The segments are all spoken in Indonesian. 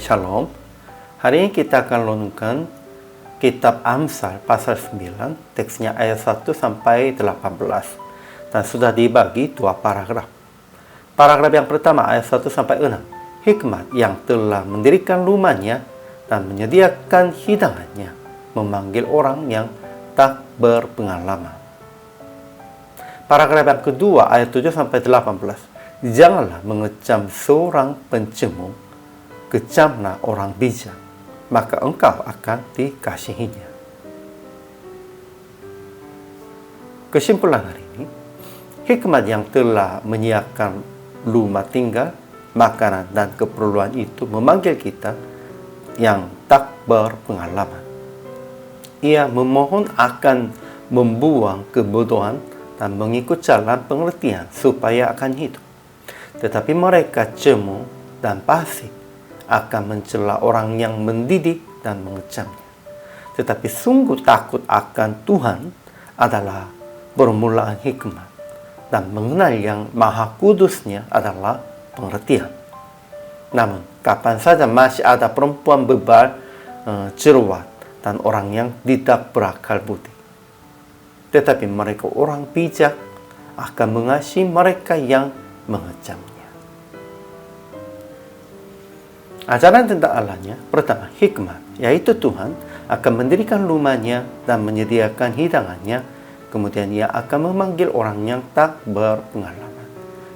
Shalom. Hari ini kita akan renungkan kitab Amsal pasal 9, teksnya ayat 1 sampai 18. Dan sudah dibagi dua paragraf. Paragraf yang pertama ayat 1 sampai 6. Hikmat yang telah mendirikan rumahnya dan menyediakan hidangannya, memanggil orang yang tak berpengalaman. Paragraf yang kedua ayat 7 sampai 18. Janganlah mengecam seorang pencemu, kecamlah orang bijak, maka engkau akan dikasihinya. Kesimpulan hari ini, hikmat yang telah menyiapkan rumah tinggal, makanan, dan keperluan itu memanggil kita yang tak berpengalaman. Ia memohon akan membuang kebodohan dan mengikut jalan pengertian supaya akan hidup. Tetapi mereka cemu dan fasik akan mencela orang yang mendidik dan mengecamnya. Tetapi sungguh takut akan Tuhan adalah permulaan hikmat, dan mengenal yang maha kudusnya adalah pengertian. Namun, kapan saja masih ada perempuan bebal, cerewet, dan orang yang tidak berakal budi. Tetapi mereka orang bijak akan mengasihi mereka yang mengecamnya. Ajaran tentang Allahnya, pertama, hikmat, yaitu Tuhan akan mendirikan rumahnya dan menyediakan hidangannya, kemudian ia akan memanggil orang yang tak berpengalaman.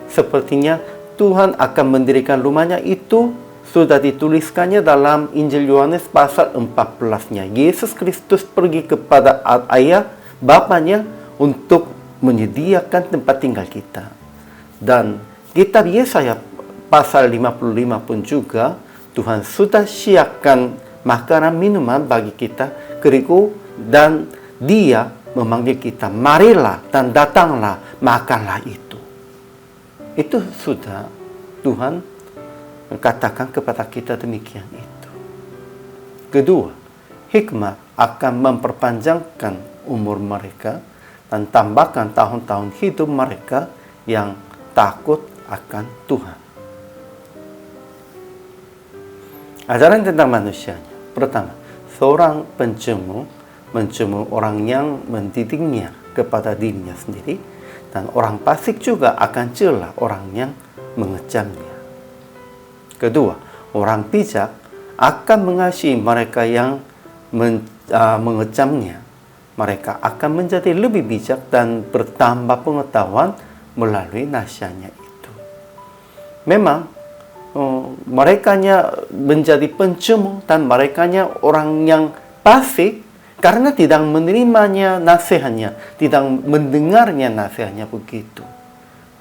Sepertinya Tuhan akan mendirikan rumahnya itu sudah dituliskannya dalam Injil Yohanes pasal 14-nya. Yesus Kristus pergi kepada ayah Bapaknya untuk menyediakan tempat tinggal kita. Dan kitab Yesaya pasal 55 pun juga Tuhan sudah siapkan makanan minuman bagi kita, keriku, dan Dia memanggil kita, marilah dan datanglah, makanlah itu. Itu sudah Tuhan katakan kepada kita demikian itu. Kedua, hikmat akan memperpanjangkan umur mereka dan tambahkan tahun-tahun hidup mereka yang takut akan Tuhan. Ajaran tentang manusianya. Pertama, seorang pencemu mencemu orang yang mendidiknya kepada dirinya sendiri, dan orang fasik juga akan cela orang yang mengecamnya. Kedua, orang bijak akan mengasihi mereka yang mengecamnya. Mereka akan menjadi lebih bijak dan bertambah pengetahuan melalui nasihatnya itu. Memang merekanya menjadi pencemu dan merekanya orang yang fasik karena tidak menerimanya nasihatnya, tidak mendengarnya nasihatnya begitu.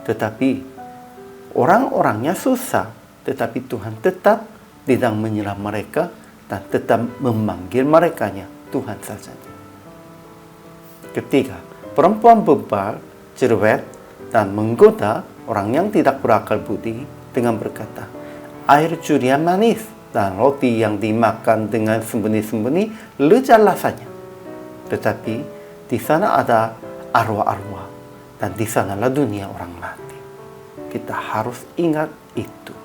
Tetapi orang-orangnya susah, tetapi Tuhan tetap tidak menyerah mereka dan tetap memanggil merekanya Tuhan saja. Ketiga, perempuan bebal, cerewet, dan menggoda orang yang tidak berakal budi dengan berkata, air curian manis dan roti yang dimakan dengan sembunyi-sembunyi lezat rasanya. Tetapi di sana ada arwah-arwah, dan di sanalah dunia orang mati. Kita harus ingat itu.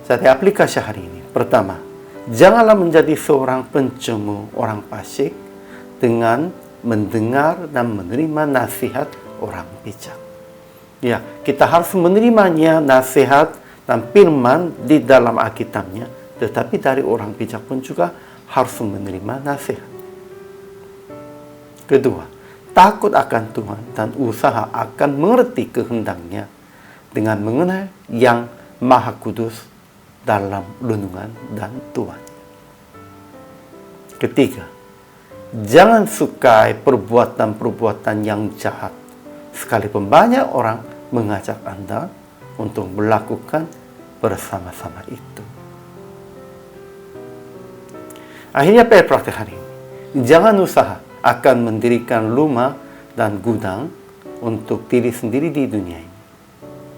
Jadi aplikasi hari ini, pertama, janganlah menjadi seorang pencemu orang fasik dengan mendengar dan menerima nasihat orang bijak. Ya, kita harus menerimanya nasihat dan firman di dalam Alkitabnya, tetapi dari orang bijak pun juga harus menerima nasihat. Kedua, takut akan Tuhan dan usaha akan mengerti kehendaknya dengan mengenal yang Maha Kudus dalam renungan dan Tuhan. Ketiga, jangan sukai perbuatan-perbuatan yang jahat, sekalipun banyak orang mengajak Anda untuk melakukan bersama-sama itu. Akhirnya praktek hari ini, jangan usaha akan mendirikan rumah dan gudang untuk diri sendiri di dunia ini.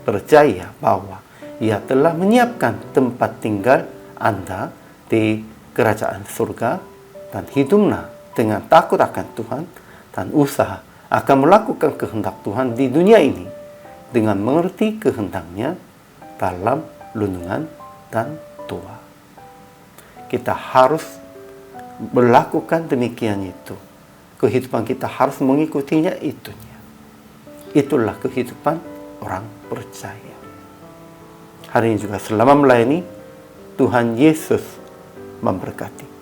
Percaya bahwa Ia telah menyiapkan tempat tinggal Anda di kerajaan surga, dan hiduplah dengan takut akan Tuhan dan usaha akan melakukan kehendak Tuhan di dunia ini dengan mengerti kehendaknya dalam lindungan, dan doa. Kita harus melakukan demikian itu. Kehidupan kita harus mengikutinya itunya. Itulah kehidupan orang percaya. Hari ini juga selama melayani, Tuhan Yesus memberkati.